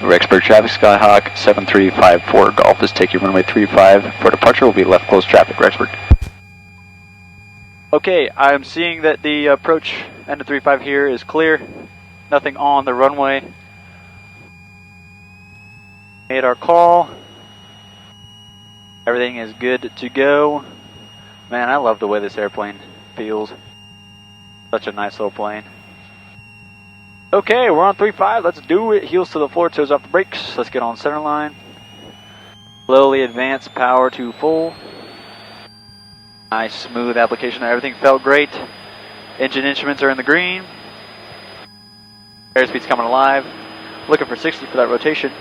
Rexburg traffic, Skyhawk 7354 Golf is taking runway 35. For departure will be left close traffic, Rexburg. Okay, I'm seeing that the approach end of 35 here is clear. Nothing on the runway. Made our call. Everything is good to go. Man, I love the way this airplane feels. Such a nice little plane. Okay, we're on 35. Let's do it. Heels to the floor, toes off the brakes. Let's get on center line. Slowly advance power to full. Nice smooth application. Everything felt great. Engine instruments are in the green. Airspeed's coming alive. Looking for 60 for that rotation.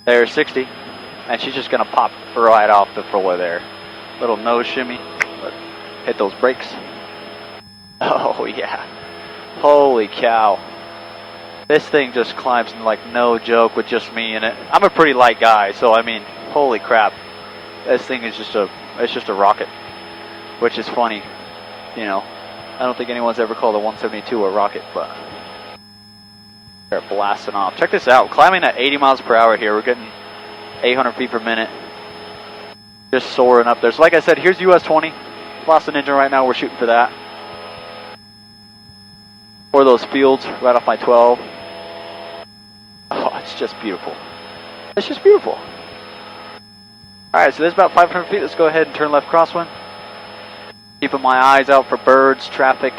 There's 60. And she's just going to pop right off the floor there. Little nose shimmy. Hit those brakes. Oh yeah. Holy cow. This thing just climbs like no joke with just me in it. I'm a pretty light guy, so I mean, holy crap. This thing is just a rocket. Which is funny. You know, I don't think anyone's ever called a 172 a rocket, but they're blasting off. Check this out. Climbing at 80 miles per hour here. We're getting 800 feet per minute. Just soaring up there. So like I said, here's US 20. Lost an engine right now. We're shooting for that. Or those fields right off my 12. Oh, it's just beautiful. It's just beautiful. Alright, so there's about 500 feet. Let's go ahead and turn left crosswind. Keeping my eyes out for birds, traffic,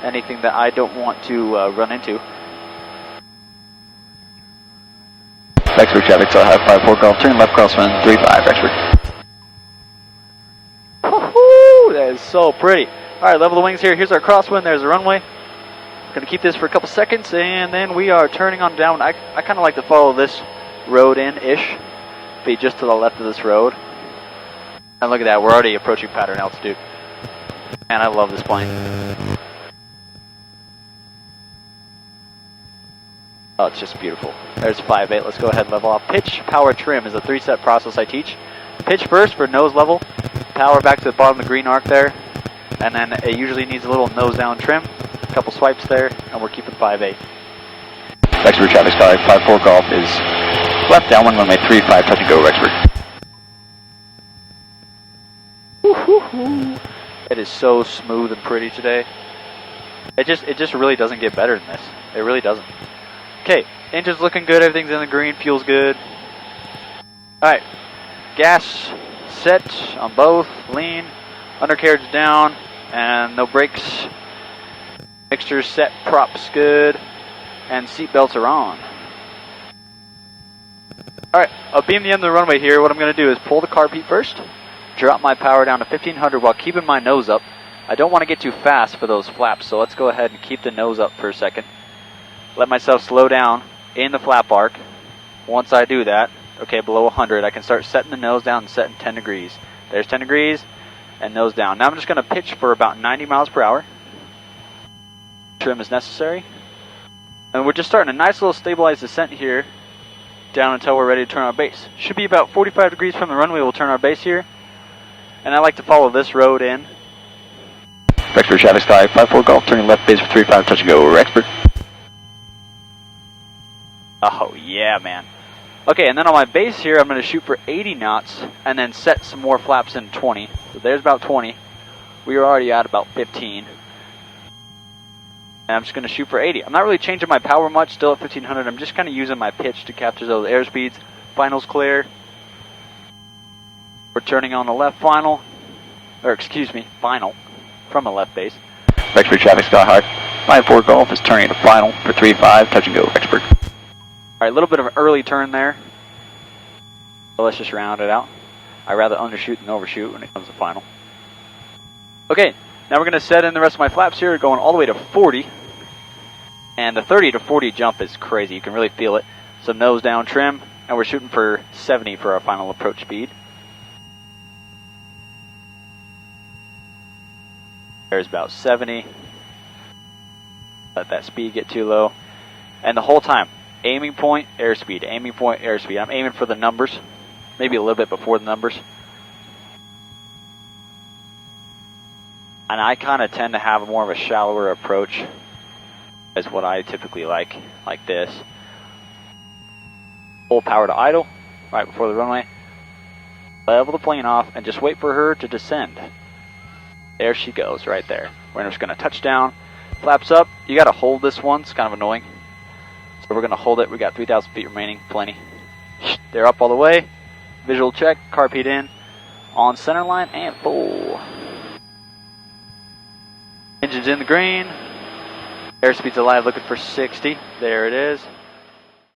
anything that I don't want to run into. Rexburg traffic, so I have 54 Golf. Turn left crosswind 35, Rexburg. Woohoo! That is so pretty. Alright, level the wings here. Here's our crosswind. There's the runway. Going to keep this for a couple seconds, and then we are turning on down. I kind of like to follow this road in-ish. Be just to the left of this road. And look at that, we're already approaching pattern altitude. Man, I love this plane. Oh, it's just beautiful. There's 5.8. Let's go ahead and level off. Pitch, power, trim is a 3-step process I teach. Pitch first for nose level. Power back to the bottom of the green arc there. And then it usually needs a little nose down trim. A couple swipes there, and we're keeping 5.8. Rexburg traffic, Sky 54 Golf is left downwind runway 35, touch and go, Rexburg. It is so smooth and pretty today. It just really doesn't get better than this. It really doesn't. Okay, engine's looking good, everything's in the green, fuel's good. Alright, gas set on both, lean, undercarriage down, and no brakes. Mixture set, props good, and seat belts are on. Alright, I'll beam the end of the runway here. What I'm going to do is pull the carpet first, drop my power down to 1500 while keeping my nose up. I don't want to get too fast for those flaps, so let's go ahead and keep the nose up for a second. Let myself slow down in the flap arc. Once I do that, okay, below 100, I can start setting the nose down and setting 10 degrees. There's 10 degrees, and nose down. Now I'm just going to pitch for about 90 miles per hour. Trim is necessary. And we're just starting a nice little stabilized descent here down until we're ready to turn our base. Should be about 45 degrees from the runway we'll turn our base here. And I like to follow this road in. Rexburg traffic, Sky 54 Golf, turning left base for 35, touch and go, Rexburg. Oh yeah, man. Okay, and then on my base here I'm going to shoot for 80 knots and then set some more flaps in 20. So there's about 20. We were already at about 15. And I'm just going to shoot for 80. I'm not really changing my power much, still at 1500. I'm just kind of using my pitch to capture those airspeeds. Final's clear. We're turning on the left final. Or excuse me, final. From the left base. Rexburg traffic, Skyhawk 54 Golf is turning to final for 35, touch and go, Rexburg. Alright, a little bit of an early turn there. So let's just round it out. I rather undershoot than overshoot when it comes to final. Okay, now we're going to set in the rest of my flaps here, going all the way to 40. And the 30 to 40 jump is crazy. You can really feel it. Some nose down trim, and we're shooting for 70 for our final approach speed. There's about 70. Let that speed get too low. And the whole time, aiming point, airspeed, aiming point, airspeed. I'm aiming for the numbers, maybe a little bit before the numbers. And I kind of tend to have more of a shallower approach. is what I typically like this. Full power to idle, right before the runway. Level the plane off and just wait for her to descend. There she goes, right there. We're just gonna touch down, flaps up. You gotta hold this one, it's kind of annoying. So we're gonna hold it, we got 3,000 feet remaining, plenty. They're up all the way. Visual check, carpet in, on center line and full. Engine's in the green. Airspeed's alive, looking for 60. There it is.